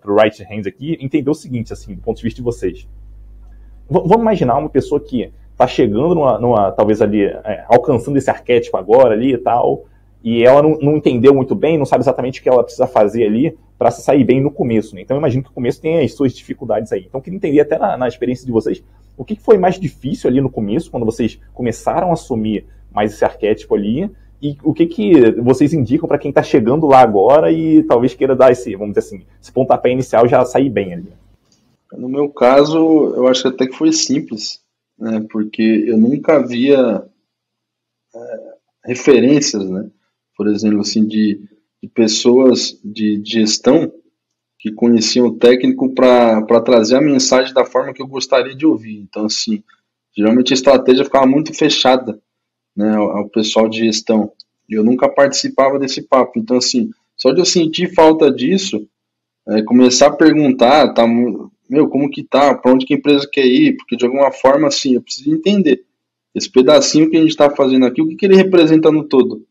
right hands aqui, entender o seguinte, assim, do ponto de vista de vocês. Vamos imaginar uma pessoa que está chegando talvez ali, alcançando esse arquétipo agora ali e tal, e ela não entendeu muito bem, não sabe exatamente o que ela precisa fazer ali para se sair bem no começo, né? Então eu imagino que o começo tem as suas dificuldades aí. Então eu queria entender até na experiência de vocês, o que foi mais difícil ali no começo, quando vocês começaram a assumir mais esse arquétipo ali, e o que vocês indicam para quem está chegando lá agora e talvez queira dar vamos dizer assim, esse pontapé inicial já sair bem ali. No meu caso, eu acho que até que foi simples, né? Porque eu nunca via referências, né? Por exemplo, assim, de pessoas de gestão que conheciam o técnico para trazer a mensagem da forma que eu gostaria de ouvir. Então, assim, geralmente a estratégia ficava muito fechada, né, ao pessoal de gestão. E eu nunca participava desse papo. Então, assim, só de eu sentir falta disso, começar a perguntar, tá, como que tá, para onde que a empresa quer ir, porque de alguma forma, assim, eu preciso entender esse pedacinho que a gente está fazendo aqui, o que ele representa no todo.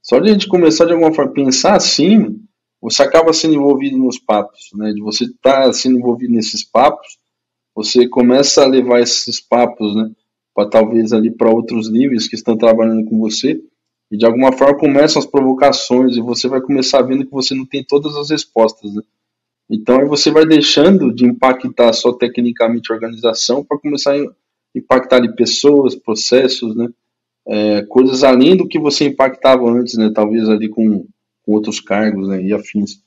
Só de a gente começar de alguma forma a pensar assim, você acaba sendo envolvido nos papos, né? De você estar sendo envolvido nesses papos, você começa a levar esses papos, né, para talvez ali para outros níveis que estão trabalhando com você, e de alguma forma começam as provocações e você vai começar vendo que você não tem todas as respostas, né? Então aí você vai deixando de impactar só tecnicamente a organização para começar a impactar ali pessoas, processos, né? coisas além do que você impactava antes, né? Talvez ali com outros cargos, né? E afins.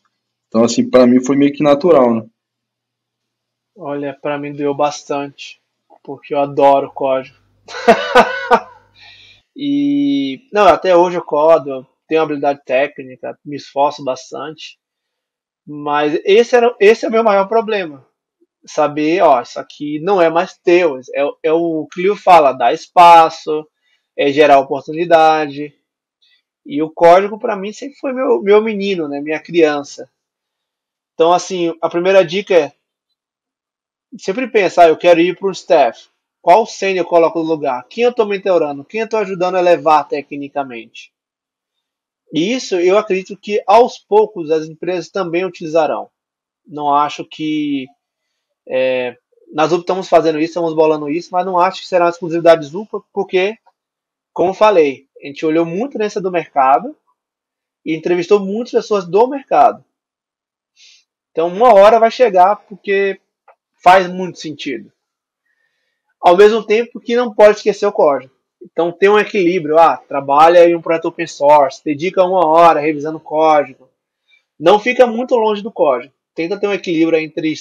Então, assim, para mim foi meio que natural, né? Olha, pra mim doeu bastante, porque eu adoro código. E não, até hoje eu codo, tenho habilidade técnica, me esforço bastante, mas esse é o meu maior problema. Saber, ó, isso aqui não é mais teu, é o Clio fala, dar espaço, gerar oportunidade. E o código para mim sempre foi meu menino, né, minha criança. Então, assim, a primeira dica é sempre pensar, eu quero ir para o staff. Qual sênior eu coloco no lugar? Quem eu estou mentorando? Quem eu estou ajudando a elevar tecnicamente? E isso eu acredito que aos poucos as empresas também utilizarão. Não acho que na Zup estamos fazendo isso, estamos bolando isso, mas não acho que será uma exclusividade Zup, porque, como falei, a gente olhou muito nessa do mercado e entrevistou muitas pessoas do mercado. Então, uma hora vai chegar porque faz muito sentido. Ao mesmo tempo que não pode esquecer o código. Então, tem um equilíbrio. Trabalha em um projeto open source, dedica uma hora revisando o código. Não fica muito longe do código. Tenta ter um equilíbrio entre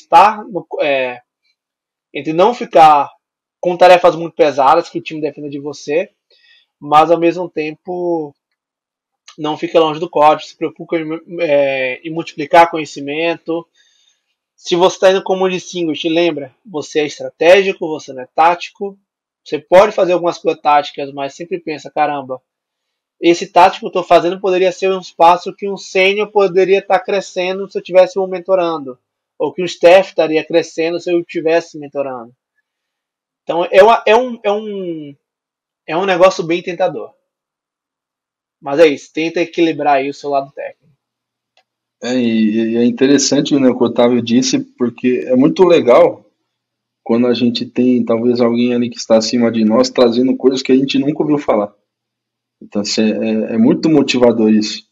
entre não ficar com tarefas muito pesadas que o time dependa de você, mas ao mesmo tempo não fica longe do código, se preocupa em multiplicar conhecimento. Se você está indo como distinguish, lembra, você é estratégico, você não é tático. Você pode fazer algumas coisas táticas, mas sempre pensa, caramba, esse tático que eu estou fazendo poderia ser um espaço que um sênior poderia estar crescendo se eu estivesse o mentorando, ou que um staff estaria crescendo se eu estivesse mentorando. Então é um negócio bem tentador. Mas é isso, tenta equilibrar aí o seu lado técnico. E é interessante, né, o que o Otávio disse, porque é muito legal quando a gente tem talvez alguém ali que está acima de nós trazendo coisas que a gente nunca ouviu falar. Então, assim, é muito motivador isso.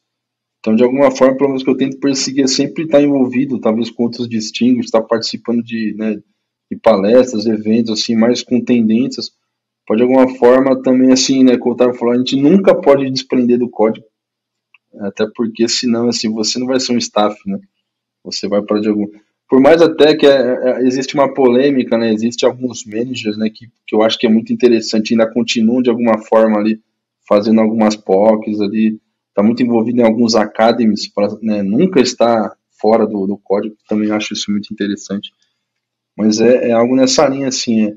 Então, de alguma forma, pelo menos que eu tento perseguir é sempre estar envolvido, talvez com outros distinguidos, estar participando de palestras, eventos, assim, mais com tendências. Pode, de alguma forma, também, assim, né, como o Otávio falou, a gente nunca pode desprender do código. Até porque, senão, assim, você não vai ser um staff, né? Você vai para de algum... Por mais até que existe uma polêmica, né? Existe alguns managers, né? Que eu acho que é muito interessante, ainda continuam de alguma forma ali fazendo algumas POCs ali, está muito envolvido em alguns academies para, né, nunca estar fora do código. Também acho isso muito interessante. Mas é algo nessa linha assim,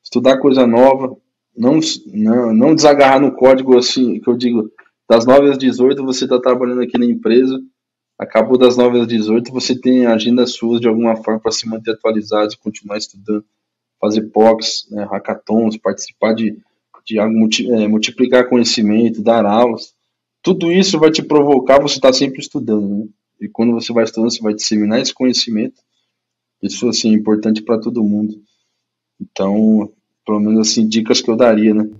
estudar coisa nova, não desagarrar no código assim, que eu digo, das 9 às 18 você está trabalhando aqui na empresa. Acabou das 9 às 18, você tem agendas suas de alguma forma para se manter atualizado e continuar estudando, fazer POCs, né, hackathons, participar de algo, multiplicar conhecimento, dar aulas. Tudo isso vai te provocar você estar sempre estudando, né? E quando você vai estudando, você vai disseminar esse conhecimento. Isso, assim, é importante para todo mundo. Então, pelo menos, assim, dicas que eu daria, né?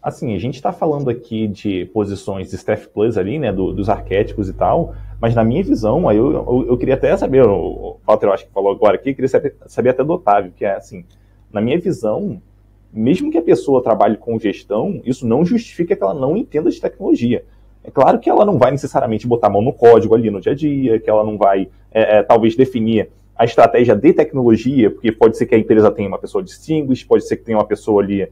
Assim, a gente está falando aqui de posições de Staff Plus ali, né, dos arquétipos e tal, mas na minha visão, aí eu queria até saber, o Walter, eu acho que falou agora aqui, eu queria saber até do Otávio, que é assim, na minha visão, mesmo que a pessoa trabalhe com gestão, isso não justifica que ela não entenda de tecnologia. É claro que ela não vai necessariamente botar a mão no código ali no dia a dia, que ela não vai, talvez, definir a estratégia de tecnologia, porque pode ser que a empresa tenha uma pessoa distinguished, pode ser que tenha uma pessoa ali,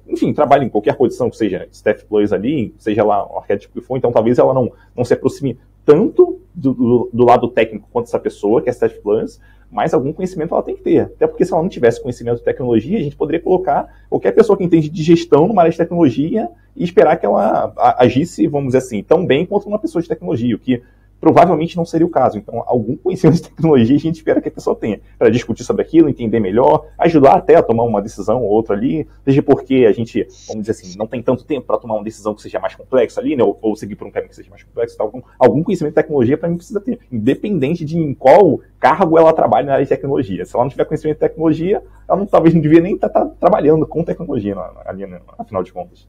enfim, trabalhe em qualquer posição, que seja Staff Plus ali, seja lá o arquétipo que for, então talvez ela não se aproxime tanto do lado técnico quanto essa pessoa, que é Staff Plus, mas algum conhecimento ela tem que ter. Até porque se ela não tivesse conhecimento de tecnologia, a gente poderia colocar qualquer pessoa que entende de gestão numa área de tecnologia e esperar que ela agisse, vamos dizer assim, tão bem quanto uma pessoa de tecnologia, o que provavelmente não seria o caso. Então, algum conhecimento de tecnologia a gente espera que a pessoa tenha, para discutir sobre aquilo, entender melhor, ajudar até a tomar uma decisão ou outra ali, seja porque a gente, vamos dizer assim, não tem tanto tempo para tomar uma decisão que seja mais complexa ali, né, ou seguir por um caminho que seja mais complexo. Então, algum conhecimento de tecnologia para mim precisa ter, independente de em qual cargo ela trabalha na área de tecnologia. Se ela não tiver conhecimento de tecnologia, ela talvez não devia nem estar trabalhando com tecnologia ali, né, afinal de contas.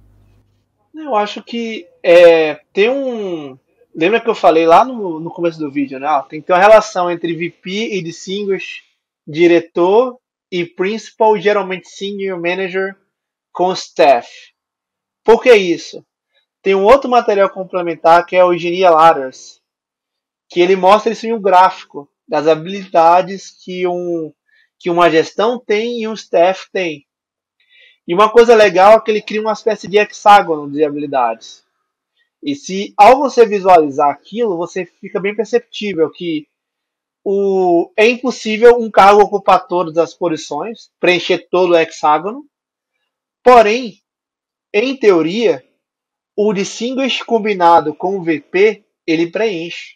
Eu acho que tem um... Lembra que eu falei lá no começo do vídeo, né? Tem que ter uma relação entre VP e Distinguished, diretor e Principal, geralmente Senior Manager, com staff. Por que isso? Tem um outro material complementar que é o Engineer Ladders, que ele mostra isso em um gráfico das habilidades que uma gestão tem e um staff tem. E uma coisa legal é que ele cria uma espécie de hexágono de habilidades. E se ao você visualizar aquilo, você fica bem perceptível que é impossível um cargo ocupar todas as posições, preencher todo o hexágono. Porém, em teoria, o Distinguished combinado com o VP, ele preenche.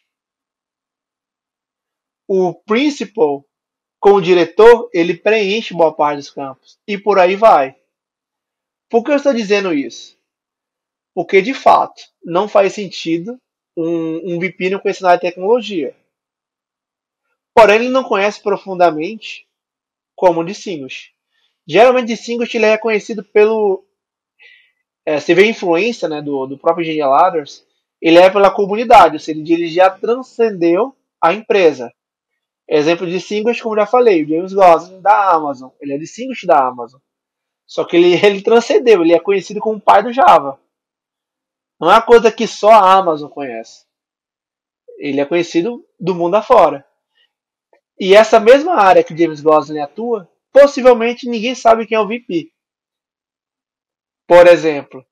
O Principal com o diretor, ele preenche boa parte dos campos. E por aí vai. Por que eu estou dizendo isso? Porque, de fato, não faz sentido um VP não conhecer nada de tecnologia. Porém, ele não conhece profundamente como o Distinguished. Geralmente, Distinguished ele é reconhecido pelo... você vê a influência, né, do próprio Engineer Ladders, ele é pela comunidade, ou seja, ele já transcendeu a empresa. Exemplo de Distinguished, como já falei, o James Gosling da Amazon. Ele é Distinguished da Amazon. Só que ele transcendeu, ele é conhecido como o pai do Java. Não é uma coisa que só a Amazon conhece. Ele é conhecido do mundo afora. E essa mesma área que o James Gosling atua, possivelmente ninguém sabe quem é o VP. Por exemplo,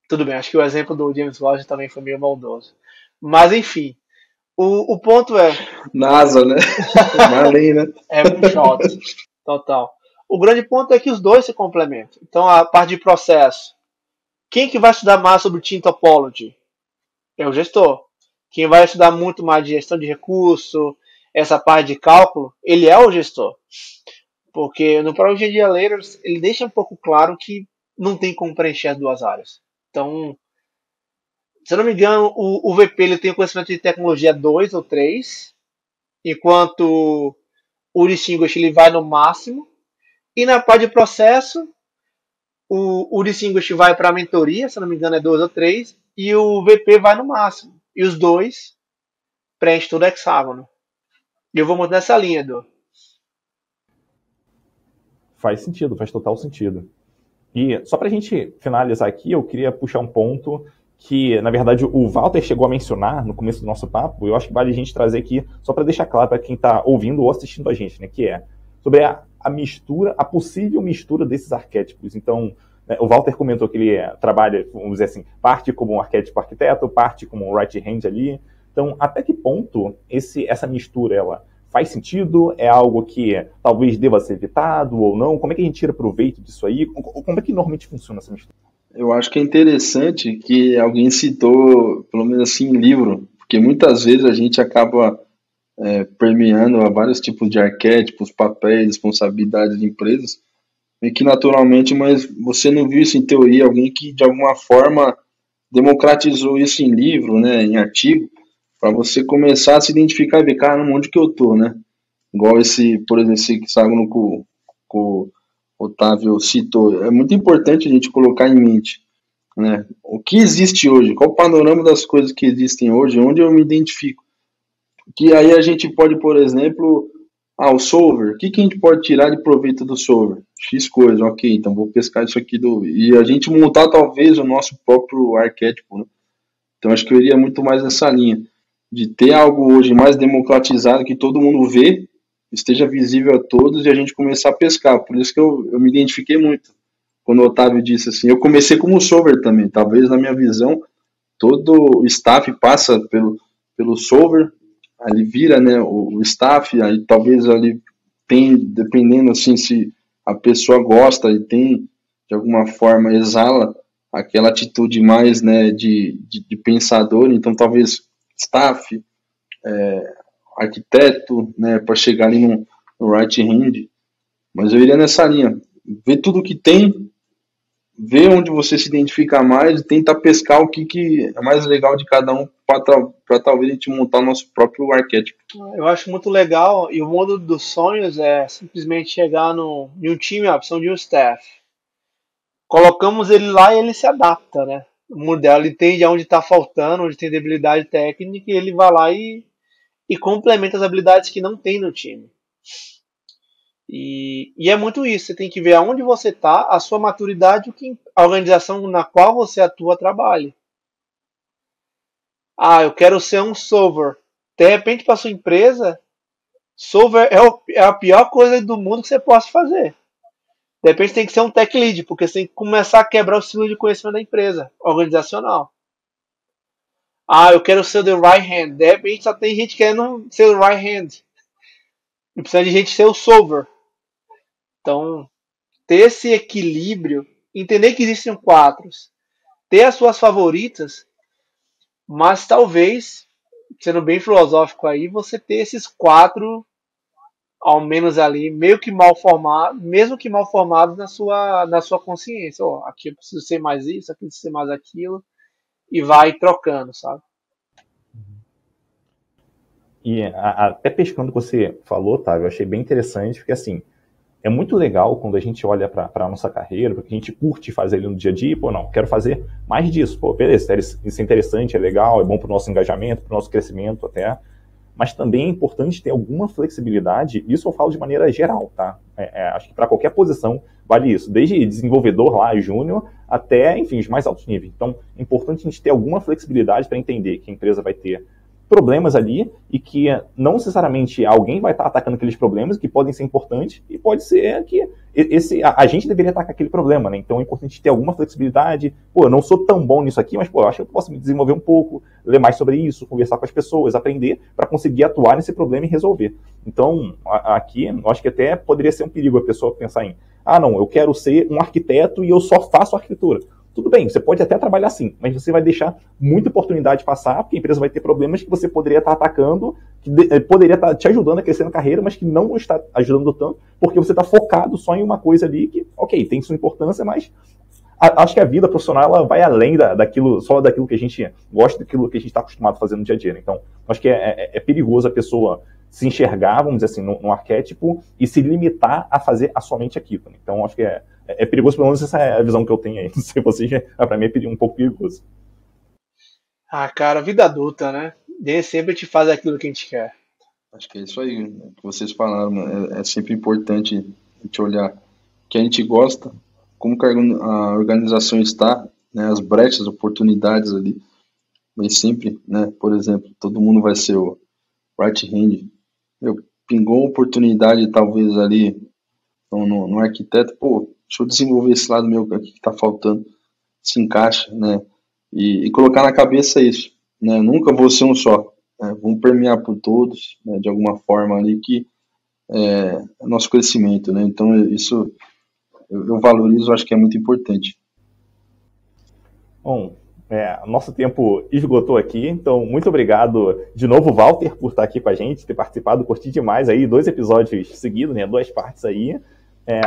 tudo bem, acho que o exemplo do James Gosling também foi meio maldoso. Mas enfim, o ponto é... NASA, né? Marley, né? É um shot. Total. O grande ponto é que os dois se complementam. Então, a parte de processo. Quem que vai estudar mais sobre Team Topology? É o gestor. Quem vai estudar muito mais de gestão de recurso, essa parte de cálculo, ele é o gestor. Porque no próprio Engineer Ladders, ele deixa um pouco claro que não tem como preencher as duas áreas. Então, se eu não me engano, o VP ele tem conhecimento de tecnologia 2 ou 3, enquanto o Distinguished ele vai no máximo. E na parte de processo, o Distinguished vai para a mentoria, se não me engano é 2 ou 3, e o VP vai no máximo. E os dois preenchem todo o hexágono. E eu vou montar nessa linha, Edu. Faz sentido, faz total sentido. E só para a gente finalizar aqui, eu queria puxar um ponto que, na verdade, o Walter chegou a mencionar no começo do nosso papo, eu acho que vale a gente trazer aqui, só para deixar claro para quem está ouvindo ou assistindo a gente, né, que é sobre a mistura, a possível mistura desses arquétipos. Então, né, o Walter comentou que ele trabalha, vamos dizer assim, parte como um arquétipo arquiteto, parte como um right hand ali. Então, até que ponto essa mistura, ela faz sentido? É algo que talvez deva ser evitado ou não? Como é que a gente tira proveito disso aí? Como é que normalmente funciona essa mistura? Eu acho que é interessante que alguém citou, pelo menos assim, em livro, porque muitas vezes a gente acaba permeando a vários tipos de arquétipos, papéis, responsabilidades de empresas, e que naturalmente, mas você não viu isso em teoria, alguém que de alguma forma democratizou isso em livro, né, em artigo, para você começar a se identificar e ver, cara, onde que eu tô, né? Igual esse, por exemplo, esse hexágono que o Otávio citou. É muito importante a gente colocar em mente, né? O que existe hoje, qual o panorama das coisas que existem hoje, onde eu me identifico. Que aí a gente pode, por exemplo, o solver, o que a gente pode tirar de proveito do solver? X coisa, ok, então vou pescar isso aqui e a gente montar talvez o nosso próprio arquétipo, né? Então acho que eu iria muito mais nessa linha, de ter algo hoje mais democratizado, que todo mundo vê, esteja visível a todos e a gente começar a pescar. Por isso que eu me identifiquei muito quando o Otávio disse assim. Eu comecei como solver também, talvez na minha visão todo o staff passa pelo solver, ali vira, né, o staff, aí talvez ali tem, dependendo assim se a pessoa gosta e tem de alguma forma exala aquela atitude mais, né, de pensador, então talvez staff, arquiteto, né, para chegar ali no right hand, mas eu iria nessa linha, ver tudo que tem, ver onde você se identifica mais e tentar pescar o que é mais legal de cada um para talvez a gente montar o nosso próprio arquétipo. Eu acho muito legal, e o mundo dos sonhos é simplesmente chegar em um time, a opção de um staff. Colocamos ele lá e ele se adapta, né? O modelo ele entende onde está faltando, onde tem debilidade técnica, e ele vai lá e complementa as habilidades que não tem no time. E é muito isso, você tem que ver aonde você está, a sua maturidade, a organização na qual você atua trabalha. Eu quero ser um solver. De repente, para sua empresa, solver é a pior coisa do mundo que você possa fazer. De repente tem que ser um tech lead, porque você tem que começar a quebrar o ciclo de conhecimento da empresa, organizacional. Eu quero ser the right hand. De repente só tem gente querendo ser o right hand. E precisa de gente ser o solver. Então, ter esse equilíbrio, entender que existem quatros, ter as suas favoritas, mas talvez, sendo bem filosófico aí, você ter esses quatro, ao menos ali, meio que mal formados, mesmo que mal formados na sua consciência. Aqui eu preciso ser mais isso, aqui eu preciso ser mais aquilo, e vai trocando, sabe? E até pescando o que você falou, Otávio, eu achei bem interessante, porque assim, é muito legal quando a gente olha para a nossa carreira, porque a gente curte fazer ali no dia a dia, não, quero fazer mais disso, beleza, isso é interessante, é legal, é bom para o nosso engajamento, para o nosso crescimento até, mas também é importante ter alguma flexibilidade, isso eu falo de maneira geral, tá? Acho que para qualquer posição vale isso, desde desenvolvedor lá, júnior, até, enfim, os mais altos níveis. Então, é importante a gente ter alguma flexibilidade para entender que a empresa vai ter problemas ali e que não necessariamente alguém vai estar atacando aqueles problemas que podem ser importantes e pode ser que a gente deveria atacar aquele problema, né? Então é importante ter alguma flexibilidade. Eu não sou tão bom nisso aqui, mas eu acho que eu posso me desenvolver um pouco, ler mais sobre isso, conversar com as pessoas, aprender para conseguir atuar nesse problema e resolver. Então, aqui, eu acho que até poderia ser um perigo a pessoa pensar em não, eu quero ser um arquiteto e eu só faço arquitetura. Tudo bem, você pode até trabalhar assim, mas você vai deixar muita oportunidade passar, porque a empresa vai ter problemas que você poderia estar atacando, que poderia estar te ajudando a crescer na carreira, mas que não está ajudando tanto, porque você está focado só em uma coisa ali que, ok, tem sua importância, mas acho que a vida profissional ela vai além daquilo que a gente gosta, daquilo que a gente está acostumado a fazer no dia a dia. Né? Então, acho que é perigoso a pessoa se enxergar, vamos dizer assim, num arquétipo e se limitar a fazer somente aquilo. Né? Então, acho que é perigoso, pelo menos essa é a visão que eu tenho aí. Não sei vocês, pra mim é um pouco perigoso. Cara, vida adulta, né? Nem sempre te faz aquilo que a gente quer. Acho que é isso aí que vocês falaram. É sempre importante a gente olhar o que a gente gosta, como que a organização está, né, as brechas, oportunidades ali. Mas sempre, né, por exemplo, todo mundo vai ser o right hand. Pingou oportunidade talvez ali no arquiteto, deixa eu desenvolver esse lado meu aqui que está faltando, se encaixa, né? E colocar na cabeça isso, né? Nunca vou ser um só, né? Vamos permear por todos, né? De alguma forma ali que é nosso crescimento, né? Então isso eu valorizo, acho que é muito importante. Bom, nosso tempo esgotou aqui, então muito obrigado de novo, Walter, por estar aqui com a gente, ter participado, curti demais aí, 2 episódios seguidos, né? 2 partes aí.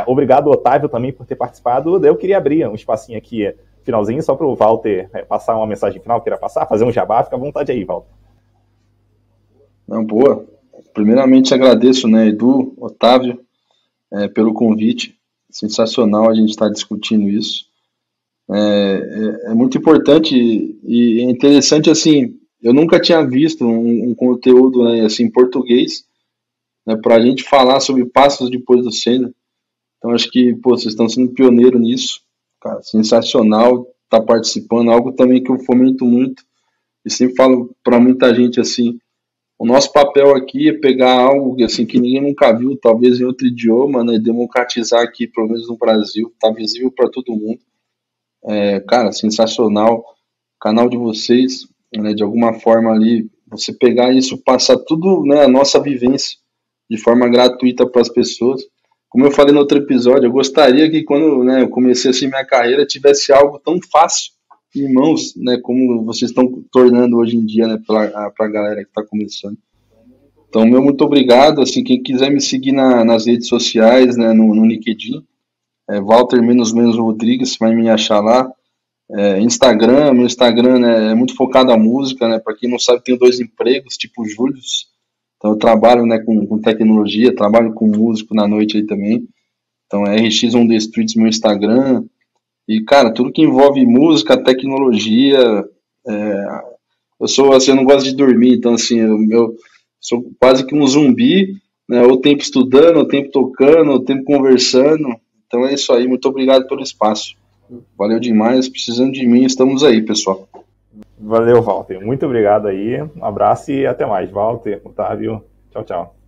Obrigado, Otávio, também por ter participado. Eu queria abrir um espacinho aqui, finalzinho, só para o Walter passar uma mensagem final, queira passar, fazer um jabá, fica à vontade aí, Walter. Não, boa. Primeiramente agradeço, né, Edu, Otávio, pelo convite. Sensacional a gente estar discutindo isso. É muito importante e é interessante, assim, eu nunca tinha visto um conteúdo, né, assim, em português, né, para a gente falar sobre passos depois do sênior. Então acho que, vocês estão sendo pioneiro nisso, cara, sensacional estar participando, algo também que eu fomento muito e sempre falo para muita gente assim, o nosso papel aqui é pegar algo assim que ninguém nunca viu, talvez em outro idioma, né, democratizar aqui, pelo menos no Brasil, tá visível para todo mundo. Cara, sensacional, o canal de vocês, né, de alguma forma ali, você pegar isso, passar tudo, né, a nossa vivência de forma gratuita para as pessoas. Como eu falei no outro episódio, eu gostaria que quando, né, eu comecei assim minha carreira tivesse algo tão fácil em mãos, né, como vocês estão tornando hoje em dia, né, para a galera que está começando. Então, muito obrigado. Assim, quem quiser me seguir nas redes sociais, né, no LinkedIn, Walter_Rodrigues, vai me achar lá. Instagram, meu Instagram, né, é muito focado a música, né, para quem não sabe, tenho 2 empregos, tipo Július. Então eu trabalho, né, com tecnologia, trabalho com músico na noite aí também. Então é RX on the Streets meu Instagram. E, cara, tudo que envolve música, tecnologia. Eu sou assim, eu não gosto de dormir, então assim, eu sou quase que um zumbi, né? Ou tempo estudando, ou tempo tocando, ou tempo conversando. Então é isso aí, muito obrigado pelo espaço. Valeu demais, precisando de mim, estamos aí, pessoal. Valeu, Walter. Muito obrigado aí. Um abraço e até mais, Walter, Otávio. Tchau, tchau.